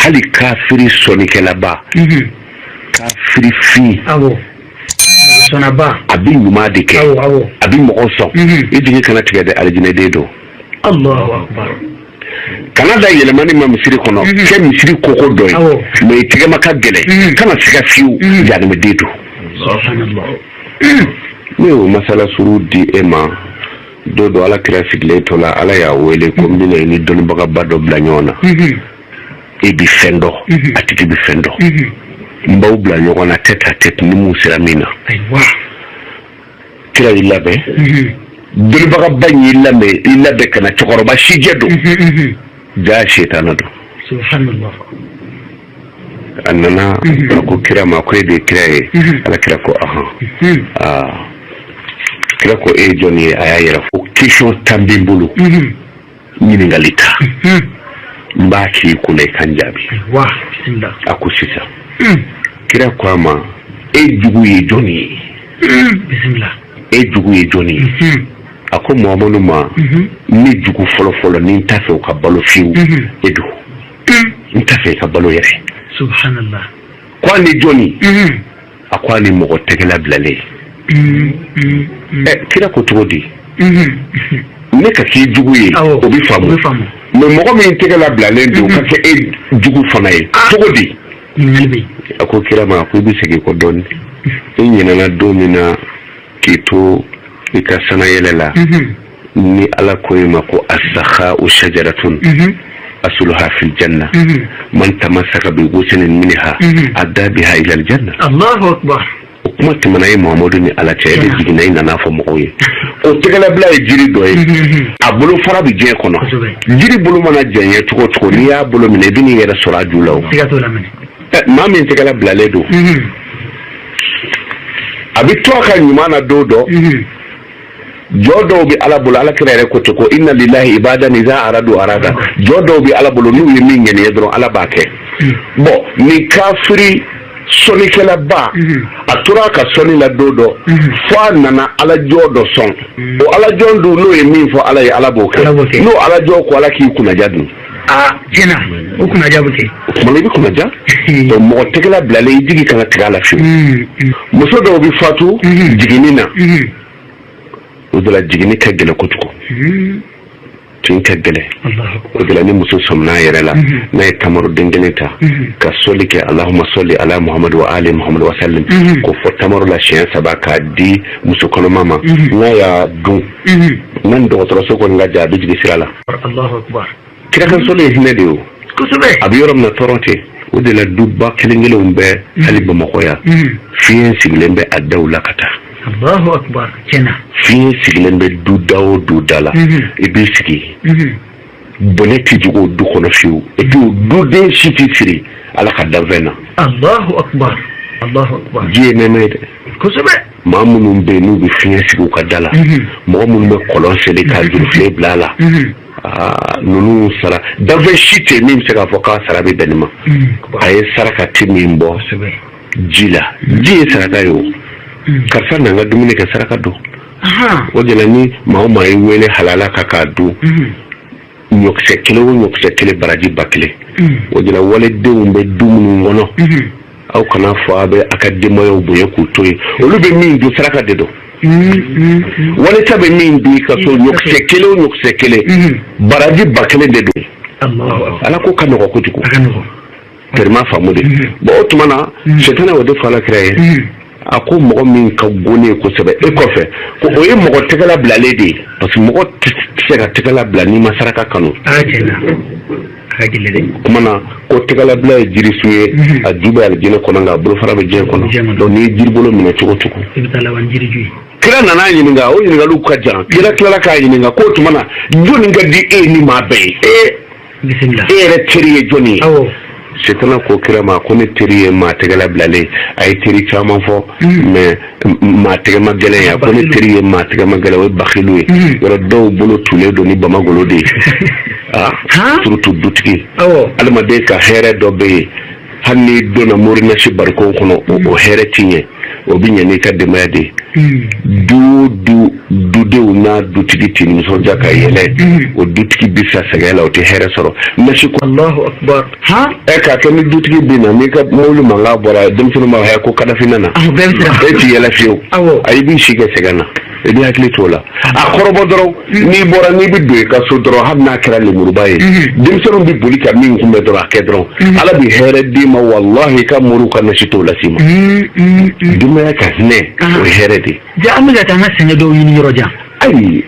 hali kafiri sonikɛlaba kafiri fi sonaba abi ɲuman de kɛ a bi mɔgɔ sɔn i jigi kana tigɛ dɛ alijinɛden don Allahu akbar kana da yɛlɛmani ma misiri kɔnɔ kɛ misiri koko dɔ ye mais i tɛgɛma ka gɛlɛ kana se ka fiwu janimɛden don ne y'o masala suru di e ma do do ala kira sigilen to la ala y'a wele ko mina ni dɔnnibagaba dɔ bila ɲɔgɔn na e bi fɛn dɔ a tigi bi fɛn dɔ n b'aw bila ɲɔgɔn na tête à tête ni mun sera min na kira y'i labɛn dɔnnibagaba y'i labɛn ka na cɛkɔrɔba sijɛ don jaa setana don subhanallah a nana a ko kira ma ko e de ye kira ye ala kira ko kira ko e ye jɔn ye a y'a yɛrɛ fo question tan bɛ n bolo ɲininkali ta n b'a k'i kunna i kan jaabi a ko sisan kira ko a ma e jugu ye jɔn ye e jugu ye jɔn ye a ko Muhamadu ma ne jugu fɔlɔ ni n t'a fɛ o ka balo fiyewu e don n t'a fɛ i ka balo yɛrɛ subhanallah ko a ni jɔn a ko a ni mɔgɔ tɛgɛla bilalen kira ko cogo di ne ka k'i jugu ye o bi faamu mais mɔgɔ min tɛgɛla bilalen don ka kɛ e jugu fana ye cogo di a ko kira ma ko i bi segin kɔ dɔɔni i ɲinɛna don min na k'i to i ka sanayɛlɛ la ni ala ko i ma ko as-sakha'u shajaratun asluha fil janna man tamassaka bi ghusnin minha adda biha ila al janna Allahu akbar o kuma tɛmɛna ye Muhamadu ni ala cɛ de jiginna i nana fɔ mɔgɔw ye o tɛgɛlabila ye jiri dɔ ye a bolo fara bi diɲɛ kɔnɔ jiri bolo mana jɛɲɛ cogo cogo n'i y'a bolo minɛ i bɛ n'i yɛrɛ sɔrɔ a ju la o maa min tɛgɛlabilalen don a bɛ to a ka ɲuman na don dɔ jɔ dɔw bɛ ala bolo ala kira yɛrɛ ko ten ko inna lillahi ibadan iza arada jɔ dɔw bɛ ala bolo n'u ye min ŋɛniya dɔrɔn ala b'a kɛ bon ni kafiri sɔnikɛlaba a tora ka sɔni la don dɔ fo a nana alajɔ dɔ sɔn o alajɔ dun n'o ye min fɔ ala ye ala b'o kɛ n'o alajɔ ko ala k'i kunnaja dun tiɲɛna o kunnaja bɛ kɛ o tuma i bɛ kunnaja mɔgɔ tɛgɛla bilalen i jigi kana tigɛ a la fiyewu muso dɔw bɛ fatu jiginni na o de la jiginni ka gɛlɛn kojugu tin ka gɛlɛn o de la ni muso sɔminna a yɛrɛ la n'a ye tamaru den kelen ta ka sɔli kɛ Allahumma salli ala Muhammad wa ali Muhammad wa sallim ko fɔ tamaru la siɲɛ 3 k'a di muso kɔnɔma ma n'a y'a dun n'a ni dɔgɔtɔrɔso kɔni ka jan a bɛ jigin sira la kira ka sɔli ye hinɛ de ye o a bɛ yɔrɔ min na tɔɔrɔ tɛ o de la duba kelen kelenw bɛ hali Bamakɔ yan fiɲɛ sigilen bɛ a daw la ka taa Allahu akbar tiɲɛna fiɲɛ sigilen bɛ du da o du da la i b'i sigi bonne tɛ jogo du kɔnɔ fiyewu et puis duden si tɛ siri ala ka danfɛn na Allahu akbar ji ye nɛmɛ ye dɛ kosɛbɛ maa minnu bɛ yen n'u bɛ fiɲɛ sigi u ka da la mɔgɔ minnu bɛ kɔlɔn seli ka jurufile bila a la ninnu sara danfɛn si tɛ min bɛ se k'a fɔ k'a sara bɛ bɛn nin ma a ye sarakati min bɔ ji la ji ye saraka ye o karisa n'an ka dumuni kɛ saraka don o de la ni maa o maa ye wele halala ka k'a dun ɲɔkisɛ kelen o ɲɔkisɛ kelen baraji ba kelen o de la waledenw bɛ du minnu kɔnɔ aw kana fɔ a bɛ a ka denbayaw bonya k'u to yen olu bɛ min dun saraka de don wale ta bɛ min dun i ka so ɲɔkisɛ kelen o ɲɔkisɛ kelen baraji ba kelen de don ala ko ka nɔgɔ kojugu tɛrima faamu de bon o tuma na sɛtana o de fɔ ala kira ye a ko mɔgɔ min ka gonnen kosɛbɛ e kɔfɛ ko o ye mɔgɔ tɛgɛla bilalen de ye parce que mɔgɔ tɛ se ka tɛgɛla bila n'i ma saraka kanu kuma na ko tɛgɛla bila ye jirisu ye a ju bɛ alijinɛ kɔnɔ nka a bolofara bɛ diɲɛ kɔnɔ donc n'i ye jiri bolo minɛ cogo cogo kira nana ɲininka o ɲininkaliw ka jan kira tilala k'a ɲininka k'o tuma na jɔnni ka di e ni maa bɛɛ ye e yɛrɛ teri ye jɔnni ye setana ko kira ma ko ne teri ye maa tɛgɛla bilalen a ye teri caman fɔ mais maa tɛgɛma gɛlɛn ya ko ne teri ye maa tɛgɛma gɛlɛn o ye bakilu ye yɔrɔ dɔw bolo tulen don ni bamagolo de ye surtout dutigi adamaden ka hɛrɛ dɔ bɛ yen hali n'i donna morinasi barikow kɔnɔ o hɛrɛ ti ɲɛ o bi ɲɛ n'i ka denbaya de dudenw n'a dutigi tɛ nisɔndiya ka yɛlɛ o dutigi bi sa sɛgɛn la o tɛ hɛrɛ sɔrɔ nasi ko Allahu akbar k'a kɛ ni dutigi bɛ na n'i ka mobili mankan bɔra denmisɛnninw b'a fɔ ko kadafina na e ti yɛlɛ fiyewu ayi b'i si kɛ sɛgɛn na i bɛ hakili t'o la a kɔrɔbɔ dɔrɔn n'i bɔra n'i bɛ don i ka so dɔrɔn hali n'a kɛra lemuruba ye denmisɛnninw bɛ boli ka min kunbɛn dɔrɔn a kɛ dɔrɔn ala bɛ hɛrɛ d'i ma walahi ka muru ka nasi t'o las'i ma denbaya ka hinɛ o ye hɛrɛ de ja an bɛ ka taa an ka sɛnɛ dɔw ɲini yɔrɔ jan ayi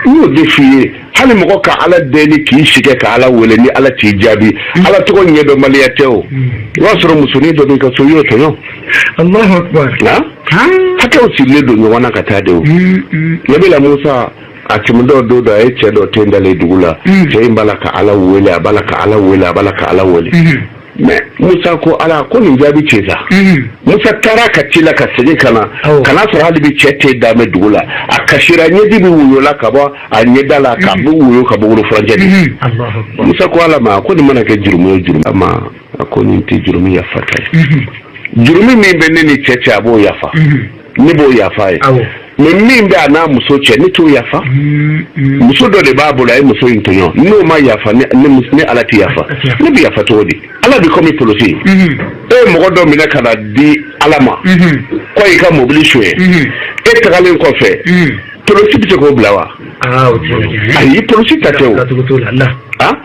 n y'o de f'i ye hali mɔgɔ ka ala deli k'i sigi ka ala wele ni ala t'i jaabi ala tɔgɔ ɲɛdɔnbaliya tɛ o i b'a sɔrɔ musonin dɔ b'i ka so i y'o tɔɲɔ Allahu akbar hakɛw sigilen don ɲɔgɔn na ka taa de o nabila musa a tɛmɛdɔ don dɔ a ye cɛ dɔ ten dalen dugu la cɛ in b'a la ka ala wele a b'a la ka ala wele a b'a la ka ala wele mais musa ko ala ko nin jaabi cɛ sa musa taara ka ci la ka segin ka na kana sɔrɔ hali bi cɛ tɛ dame dugu la a kasira ɲɛji bɛ woyola ka bɔ a ɲɛda la ka bɔ woyo ka bɔ worofuranjɛ de musa ko ala ma ko nin mana kɛ jurumu ye jurumu ma a ko nin tɛ jurumu yafa ta ye jurumi min bɛ ne ni cɛ cɛ a b'o yafa ne b'o yafa ye mais min bɛ a n'a muso cɛ ne t'o yafa muso dɔ de b'a bolo a ye muso in tɔɲɔ n'o ma yafa ne ala tɛ yafa ne bɛ yafa cogo di ala bi komi polosi e ye mɔgɔ dɔ minɛ ka na di ala ma ko i ka mobili suɲɛ e tagalen kɔfɛ polosi bɛ se k'o bila wa ayi polosi ta tɛ o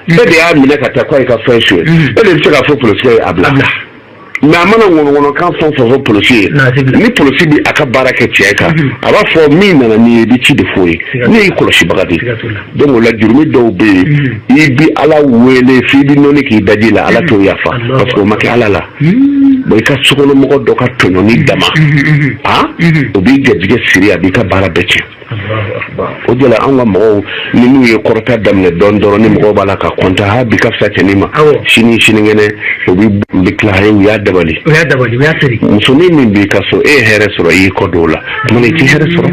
e de y'a minɛ ka taa ko i ka fɛn suɲɛ e de bɛ se k'a fɔ polosi ye a bila mais a mana ŋɔnɔŋɔnɔkan fɛn fɛn fɔ polosi ye ni polosi bi a ka baara kɛ cɛ kan a b'a fɔ min nana n'i ye i bɛ ci de f'o ye ne y'i kɔlɔsibaga de donc o la jurumi dɔw bɛ yen i bi ala wele f'i bi nɔni k'i daji la ala t'o yafa parce que o ma kɛ ala la bon i ka sokɔnɔmɔgɔ dɔ ka tɔɲɔni dama o b'i garijɛgɛ siri a b'i ka baara bɛɛ tiɲɛ o de la an ka mɔgɔw ni n'u ye kɔrɔta daminɛ dɔɔnin dɔrɔn ni mɔgɔw b'a la ka kɔntan ha bi ka fisa cɛnin ma sini sinikɛnɛ o bɛ tila a ye u y'a dabali musonin min b'i ka so e ye hɛrɛ sɔrɔ i y'i kɔ don o la tuma i tɛ hɛrɛ sɔrɔ